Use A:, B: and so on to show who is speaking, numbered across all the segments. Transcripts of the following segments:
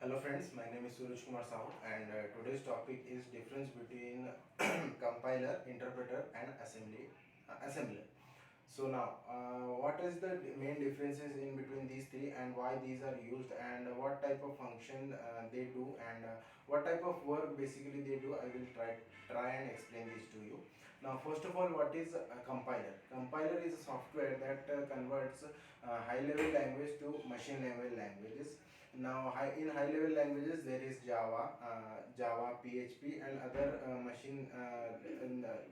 A: Hello friends, my name is Suraj Kumar Sahu and today's topic is difference between compiler, interpreter and assembler. So now, what is the main differences in between these three and why these are used and what type of function they do and what type of work basically they do? I will try and explain this to you. Now, first of all, what is a compiler? Compiler is a software that converts high-level language to machine-level languages. Now, in high-level languages, there is Java, PHP, and other machine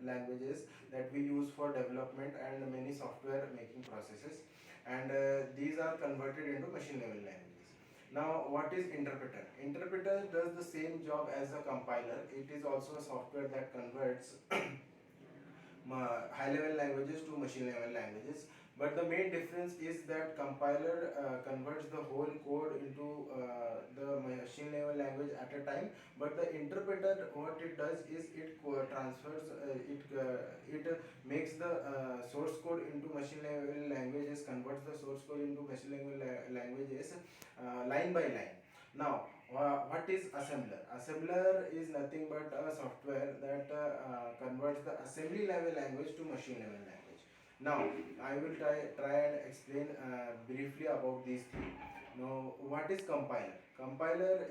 A: languages that we use for development and many software making processes, and these are converted into machine level languages. Now, what is interpreter? Interpreter does the same job as a compiler. It is also a software that converts high level languages to machine level languages, but the main difference is that compiler converts the whole code into the machine level language at a time, but the interpreter, what it does is it transfers it makes the source code into machine level languages, converts the source code into machine level languages line by line. Now, what is assembler? Assembler is nothing but a software that converts the assembly level language to machine level language. Now, I will try and explain briefly about these three. Now, what is compiler? Compiler,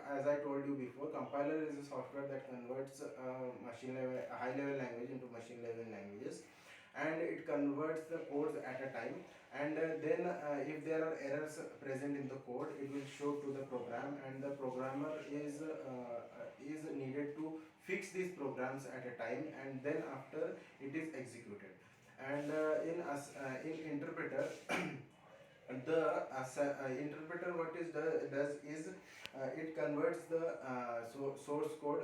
A: as I told you before, compiler is a software that converts high level language into machine level languages, and it converts the codes at a time, and then if there are errors present in the code, it will show to the program, and the programmer is needed to fix these programs at a time, and then after it is executed. And in interpreter the interpreter, what is does is it converts the source code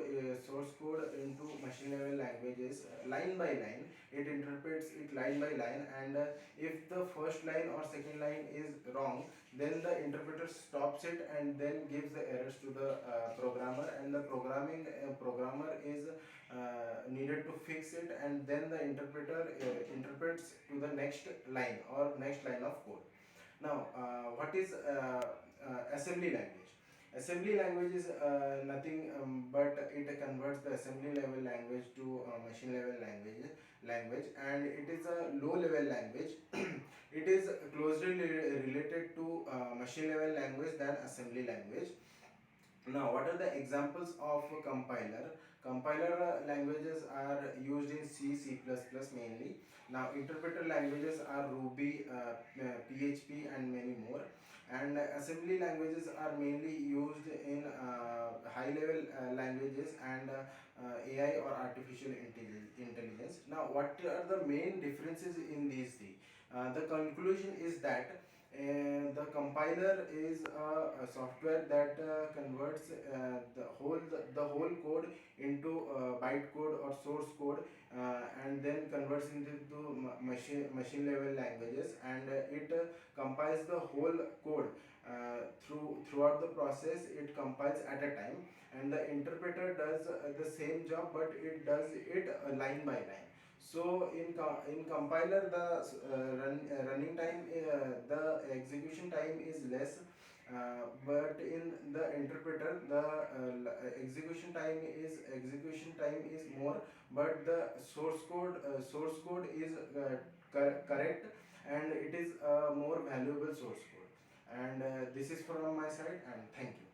A: into machine level languages line by line. It interprets it line by line, and if the first line or second line is wrong, then the interpreter stops it and then gives the errors to the programmer, and the programmer is needed to fix it, and then the interpreter interprets to the next line or next line of code. Now, what is assembly language? Assembly language is nothing but it converts the assembly level language to machine level language, and it is a low level language. It is closely related to machine level language than assembly language. Now, what are the examples of a compiler? Compiler languages are used in C++ mainly. Now, interpreter languages are Ruby, PHP, and many more. And assembly languages are mainly used in high-level languages and AI or artificial intelligence. Now, what are the main differences in these three? The conclusion is that the compiler is a software that converts the whole code into byte code or source code, and then converts into machine level languages, and it compiles the whole code throughout the process. It compiles at a time, and the interpreter does the same job, but it does it line by line. So in compiler, the running time, the execution time is less, but in the interpreter, the execution time is more, but the source code is correct, and it is a more valuable source code. And this is from my side, and thank you.